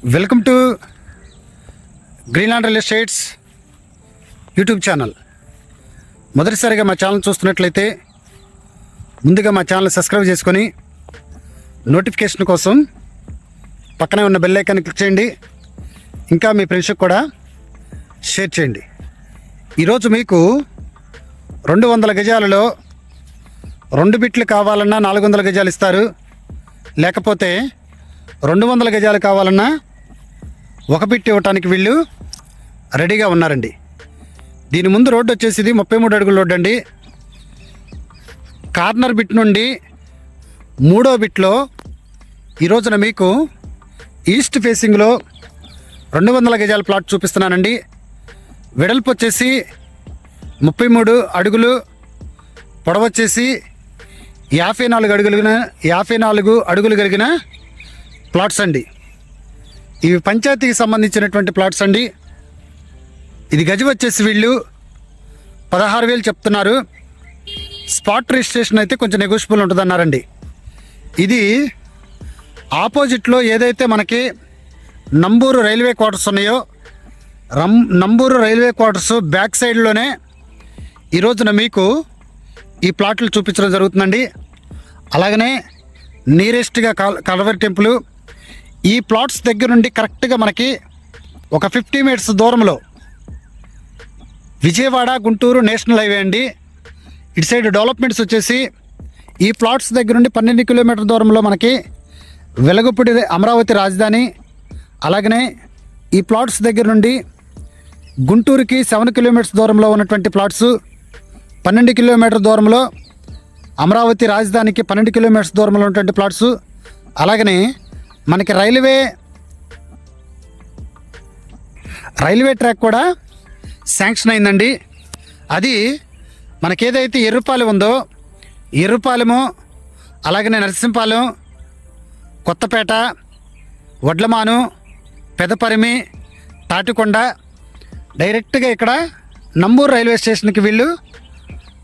Welcome to Greenland real estates YouTube channel. మొదటిసారిగా మా channel చూస్తున్నట్లయితే ముందుగా మా ఛానల్ సబ్స్క్రైబ్ చేసుకొని నోటిఫికేషన్ కోసం పక్కనే ఉన్న బెల్ ఐకాన్ క్లిక్ చేయండి. ఇంకా మీ ఫ్రెండ్స్కి కూడా షేర్ చేయండి. ఈరోజు మీకు 200 గజాలలో 2 బిట్లు కావాలన్నా 400 గజాలు ఇస్తారు, లేకపోతే 200 గజాలు కావాలన్నా 1 బిట్ ఇవ్వటానికి వీళ్ళు రెడీగా ఉన్నారండి. దీని ముందు రోడ్డు వచ్చేసి 33 అడుగుల రోడ్డు అండి. కార్నర్ బిట్ నుండి 3వ బిట్లో ఈ రోజున మీకు ఈస్ట్ ఫేసింగ్లో 200 గజాల ప్లాట్ చూపిస్తున్నానండి. వెడల్పు వచ్చేసి 33 అడుగులు, పొడవు వచ్చేసి 54 అడుగులు కలిగిన ప్లాట్స్ అండి. ఇవి పంచాయతీకి సంబంధించినటువంటి ప్లాట్స్ అండి. ఇది గజం వచ్చేసి వీళ్ళు 16,000 చెప్తున్నారు. స్పాట్ రిజిస్ట్రేషన్ అయితే కొంచెం నెగోషియబుల్ ఉంటుందన్నారండి. ఇది ఆపోజిట్లో ఏదైతే మనకి నంబూరు రైల్వే క్వార్టర్స్ ఉన్నాయో, నంబూరు రైల్వే క్వార్టర్స్ బ్యాక్ సైడ్లోనే ఈ రోజున మీకు ఈ ప్లాట్లు చూపించడం జరుగుతుందండి. అలాగనే నియరెస్ట్గా కల్వరి టెంపుల్, ఈ ప్లాట్స్ దగ్గర నుండి కరెక్ట్గా మనకి ఒక 50 మీటర్స్ దూరంలో విజయవాడ గుంటూరు నేషనల్ హైవే అండి. ఇటు సైడ్ డెవలప్మెంట్స్ వచ్చేసి ఈ ప్లాట్స్ దగ్గర నుండి 12 కిలోమీటర్ దూరంలో మనకి వెలగపూడి అమరావతి రాజధాని, అలాగనే ఈ ప్లాట్స్ దగ్గర నుండి గుంటూరుకి 7 కిలోమీటర్స్ దూరంలో ఉన్నటువంటి ప్లాట్స్, 12 కిలోమీటర్ దూరంలో అమరావతి రాజధానికి 12 కిలోమీటర్స్ దూరంలో ఉన్నటువంటి ప్లాట్స్, అలాగనే మనకి రైల్వే ట్రాక్ కూడా శాంక్షన్ అయిందండి. అది మనకేదైతే ఎర్రుపాలెం ఉందో, ఎర్రుపాలెము, అలాగనే నరసింపాలెం, కొత్తపేట, వడ్లమాను, పెదపరిమి, తాటికొండ డైరెక్ట్గా ఇక్కడ నంబూరు రైల్వే స్టేషన్కి వీళ్ళు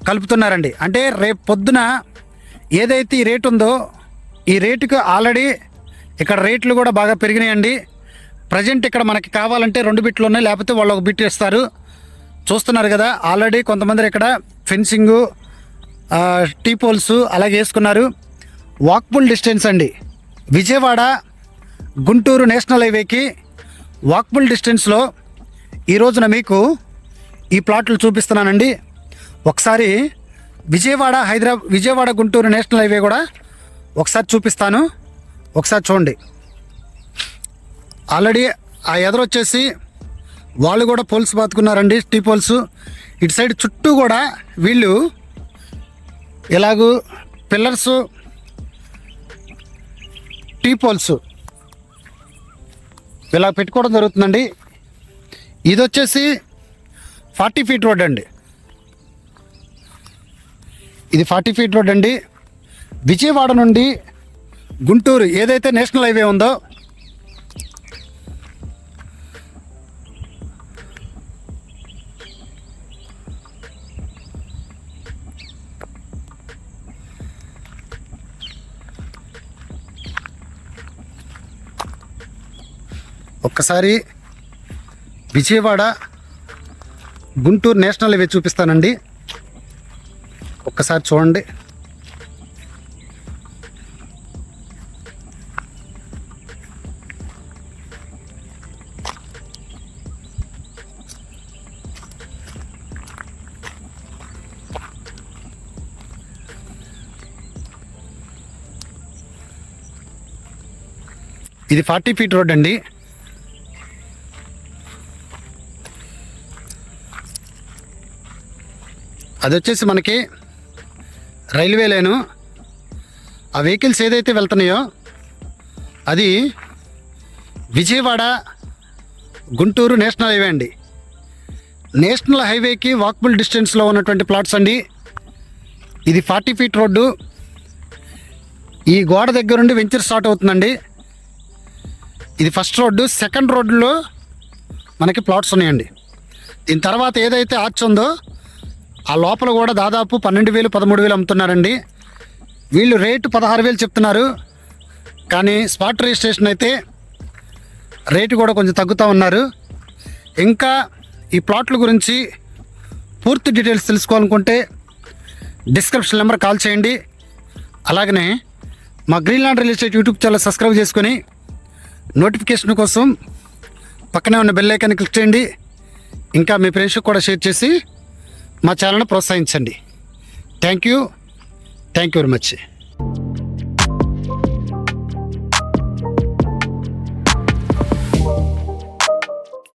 కలుపుతున్నారండి. అంటే రేపు పొద్దున ఏదైతే ఈ రేటు ఉందో, ఈ రేటుకు ఆల్రెడీ ఇక్కడ రేట్లు కూడా బాగా పెరిగినాయండి. ప్రజెంట్ ఇక్కడ మనకి కావాలంటే 2 బిట్లు ఉన్నాయి, లేకపోతే వాళ్ళు 1 బిట్ ఇస్తారు. చూస్తున్నారు కదా, ఆల్రెడీ కొంతమంది ఇక్కడ ఫెన్సింగు, టీ పోల్స్ అలాగే వేసుకున్నారు. వాక్బుల్ డిస్టెన్స్ అండి, విజయవాడ గుంటూరు నేషనల్ హైవేకి వాక్బుల్ డిస్టెన్స్లో ఈ రోజున మీకు ఈ ప్లాట్లు చూపిస్తున్నానండి. ఒకసారి విజయవాడ గుంటూరు నేషనల్ హైవే కూడా ఒకసారి చూపిస్తాను, ఒకసారి చూడండి. ఆల్రెడీ ఆ ఎదురొచ్చేసి వాళ్ళు కూడా పోల్స్ బాతుకున్నారండి, టీ పోల్స్. ఇటు సైడ్ చుట్టూ కూడా వీళ్ళు ఇలాగూ పిల్లర్స్, టీ పోల్స్ ఇలా పెట్టుకోవడం జరుగుతుందండి. ఇది వచ్చేసి 40 ఫీట్ రోడ్ అండి. ఇది 40 ఫీట్ రోడ్ అండి. విజయవాడ నుండి గుంటూరు ఏదైతే నేషనల్ హైవే ఉందో, ఒక్కసారి విజయవాడ గుంటూరు నేషనల్ హైవే చూపిస్తానండి, ఒక్కసారి చూడండి. ఇది 40 ఫీట్ రోడ్ అండి. అది వచ్చేసి మనకి రైల్వే లైను. ఆ వెహికల్స్ ఏదైతే వెళ్తున్నాయో అది విజయవాడ గుంటూరు నేషనల్ హైవే అండి. నేషనల్ హైవేకి వాకబుల్ డిస్టెన్స్లో ఉన్నటువంటి ప్లాట్స్ అండి. ఇది 40 ఫీట్ రోడ్డు. ఈ గోడ దగ్గర నుండి వెంచర్ స్టార్ట్ అవుతుందండి. ఇది ఫస్ట్ రోడ్డు. సెకండ్ రోడ్డులో మనకి ప్లాట్స్ ఉన్నాయండి. దీని తర్వాత ఏదైతే ఆర్చ్ ఉందో ఆ లోపల కూడా దాదాపు 12,000 13,000 అమ్ముతున్నారండి. వీళ్ళు రేటు 16,000 చెప్తున్నారు, కానీ స్పాట్ రిజిస్ట్రేషన్ అయితే రేటు కూడా కొంచెం తగ్గుతూ ఉన్నారు. ఇంకా ఈ ప్లాట్ల గురించి పూర్తి డీటెయిల్స్ తెలుసుకోవాలనుకుంటే డిస్క్రిప్షన్ నెంబర్ కాల్ చేయండి. అలాగనే మా Greenland real estate YouTube channel subscribe చేసుకొని నోటిఫికేషన్ కోసం పక్కనే ఉన్న బెల్ ఐకాన్ని క్లిక్ చేయండి. ఇంకా మీ ఫ్రెండ్స్కి కూడా షేర్ చేసి మా ఛానల్ని ప్రోత్సహించండి. Thank you very much.